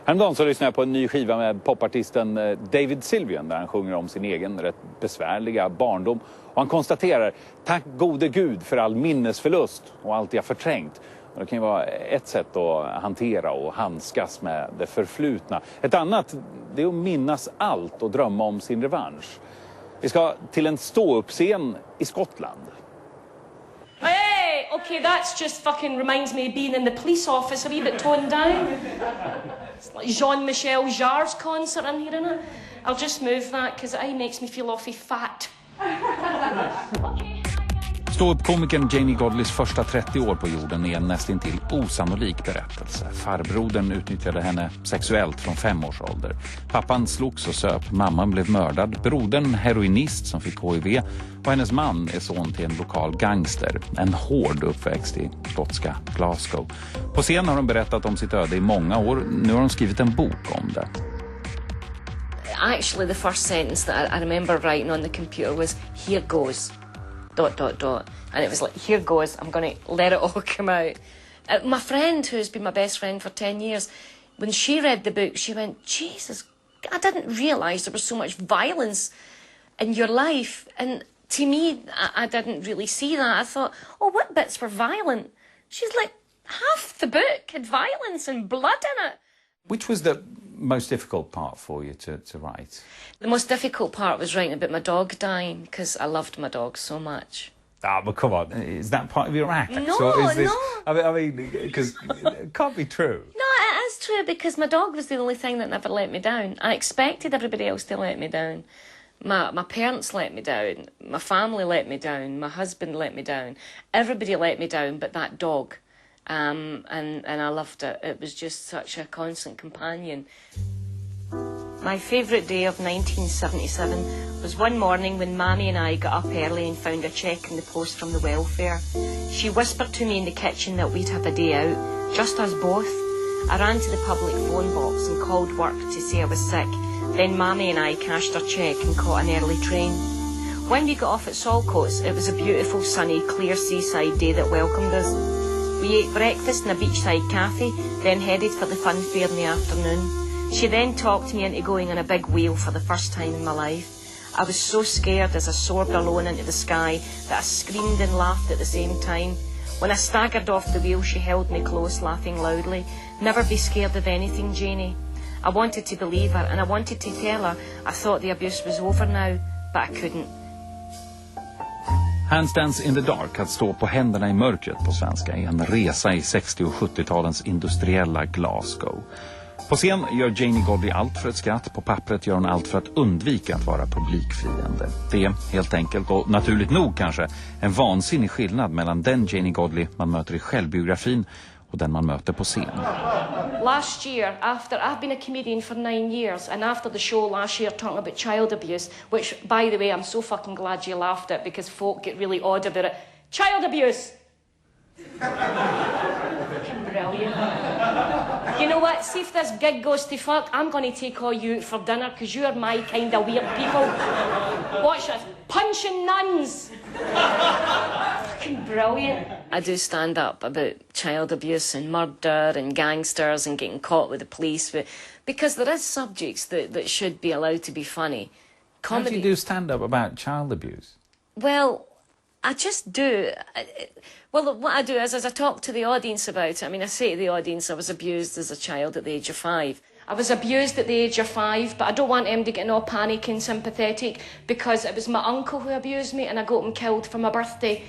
Häromdagen så lyssnade jag på en ny skiva med popartisten David Sylvian där han sjunger om sin egen rätt besvärliga barndom. Och han konstaterar, tack gode Gud för all minnesförlust och allt jag förträngt. Och det kan ju vara ett sätt att hantera och handskas med det förflutna. Ett annat, det är att minnas allt och drömma om sin revansch. Vi ska till en ståuppscen i Skottland. Hey, okay, that's just fucking reminds me of being in the police office, a wee bit toned down. It's like Jean-Michel Jarre's concert in here, innit? I'll just move that, because it makes me feel awfully fat. Okay. Ståuppkomikern Janey Godleys första 30 år på jorden är en nästintill osannolik berättelse. Farbrodern utnyttjade henne sexuellt från 5 års ålder. Pappan slogs och söp, mamman blev mördad, brodern heroinist som fick HIV och hennes man är son till en lokal gangster. En hård uppväxt i skotska Glasgow. På scen har de berättat om sitt öde i många år. Nu har de skrivit en bok om det. Actually, the first sentence that I remember writing on the computer was, here goes... ... And it was like, here goes, I'm going to let it all come out. My friend, who's been my best friend for 10 years, when she read the book, she went, Jesus, I didn't realise there was so much violence in your life. And to me, I didn't really see that. I thought, oh, what bits were violent? She's like, half the book had violence and blood in it. Which was the most difficult part for you to write? The most difficult part was writing about my dog dying, because I loved my dog so much. Ah, but come on, is that part of your act? No, or is this, no. I mean, because it can't be true. No, it is true, because my dog was the only thing that never let me down. I expected everybody else to let me down. My parents let me down. My family let me down. My husband let me down. Everybody let me down but that dog. And I loved it. It was just such a constant companion. My favourite day of 1977 was one morning when Mammy and I got up early and found a cheque in the post from the welfare. She whispered to me in the kitchen that we'd have a day out, just us both. I ran to the public phone box and called work to say I was sick. Then Mammy and I cashed our cheque and caught an early train. When we got off at Saltcoats, it was a beautiful, sunny, clear seaside day that welcomed us. We ate breakfast in a beachside cafe, then headed for the fun fair in the afternoon. She then talked me into going on a big wheel for the first time in my life. I was so scared as I soared alone into the sky that I screamed and laughed at the same time. When I staggered off the wheel, she held me close, laughing loudly. Never be scared of anything, Janey. I wanted to believe her, and I wanted to tell her I thought the abuse was over now, but I couldn't. Handstands in the Dark, att stå på händerna i mörkret på svenska, är en resa i 60- och 70-talens industriella Glasgow. På scen gör Janey Godley allt för ett skratt, på pappret gör hon allt för att undvika att vara publikfiende. Det är helt enkelt, och naturligt nog kanske, en vansinnig skillnad mellan den Janey Godley man möter i självbiografin och den man möter på scen. Last year, after I've been a comedian for 9 years, and after the show last year talking about child abuse, which, by the way, I'm so fucking glad you laughed at, because folk get really odd about it. Child abuse! Fucking brilliant. You know what? See if this gig goes to fuck, I'm going to take all you out for dinner, because you're my kind of weird people. Watch this. Punching nuns! Fucking brilliant. I do stand up about child abuse and murder and gangsters and getting caught with the police, because there is subjects that should be allowed to be funny. Comedy. How do you do stand up about child abuse? Well, I just do. Well, what I do is, as I talk to the audience about it, I mean, I say to the audience I was abused as a child at the age of 5. I was abused at the age of 5, but I don't want him to get all panicky and sympathetic, because it was my uncle who abused me and I got him killed for my birthday.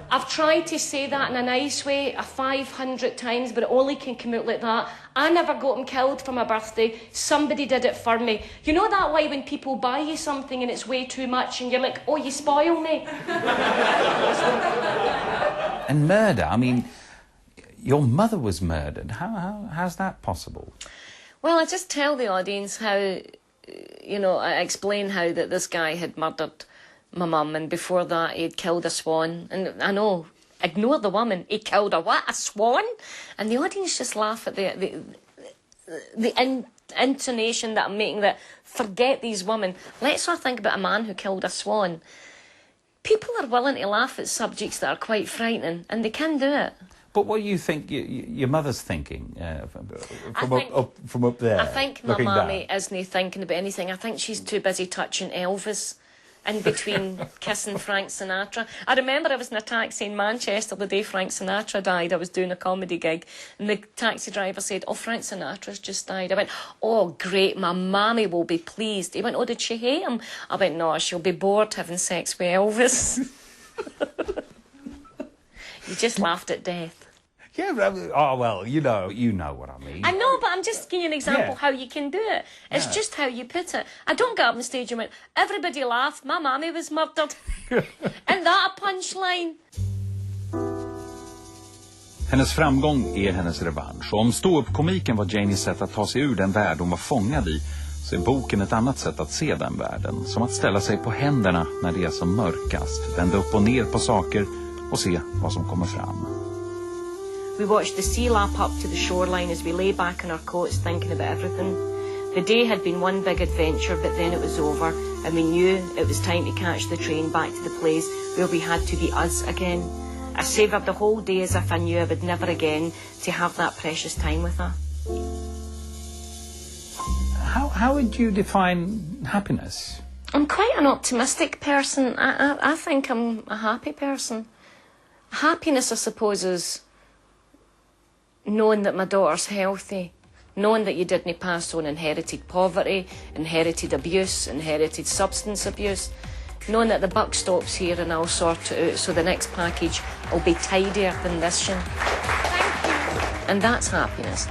I've tried to say that in a nice way 500 times, but it only can come out like that. I never got him killed for my birthday. Somebody did it for me. You know that way when people buy you something and it's way too much and you're like, oh, you spoil me. And murder, I mean, your mother was murdered. How's that possible? Well, I just tell the audience how, you know, I explain how that this guy had murdered my mum, and before that he had killed a swan. And I know, ignore the woman, he killed a what? A swan? And the audience just laugh at the intonation that I'm making, that forget these women. Let's not think about a man who killed a swan. People are willing to laugh at subjects that are quite frightening, and they can do it. But what do you think your mother's thinking from up there? I think my mammy isn't thinking about anything. I think she's too busy touching Elvis in between kissing Frank Sinatra. I remember I was in a taxi in Manchester the day Frank Sinatra died. I was doing a comedy gig and the taxi driver said, "Oh, Frank Sinatra's just died." I went, "Oh, great, my mammy will be pleased." He went, "Oh, did she hate him?" I went, "No, she'll be bored having sex with Elvis." You just laughed at death. Yeah, oh, well, you know what I mean. I know, but I'm just giving you an example how you can do it. It's just how you put it. I don't get up on stage and went, "Everybody laughed, my mammy was murdered." Isn't that a punchline? Hennes framgång är hennes revansch. Och om ståuppkomiken var Janeys sätt att ta sig ur den värld hon var fångad i, så är boken ett annat sätt att se den världen. Som att ställa sig på händerna när det är som mörkast. Vända upp och ner på saker och se vad som kommer fram. We watched the sea lap up to the shoreline as we lay back in our coats thinking about everything. The day had been one big adventure, but then it was over, and we knew it was time to catch the train back to the place where we had to be us again. I savoured the whole day as if I knew I would never again to have that precious time with her. How would you define happiness? I'm quite an optimistic person. I think I'm a happy person. Happiness, I suppose, is knowing that my daughter's healthy, knowing that you didn't pass on inherited poverty, inherited abuse, inherited substance abuse, knowing that the buck stops here and I'll sort it out so the next package will be tidier than this one. Thank you. And that's happiness.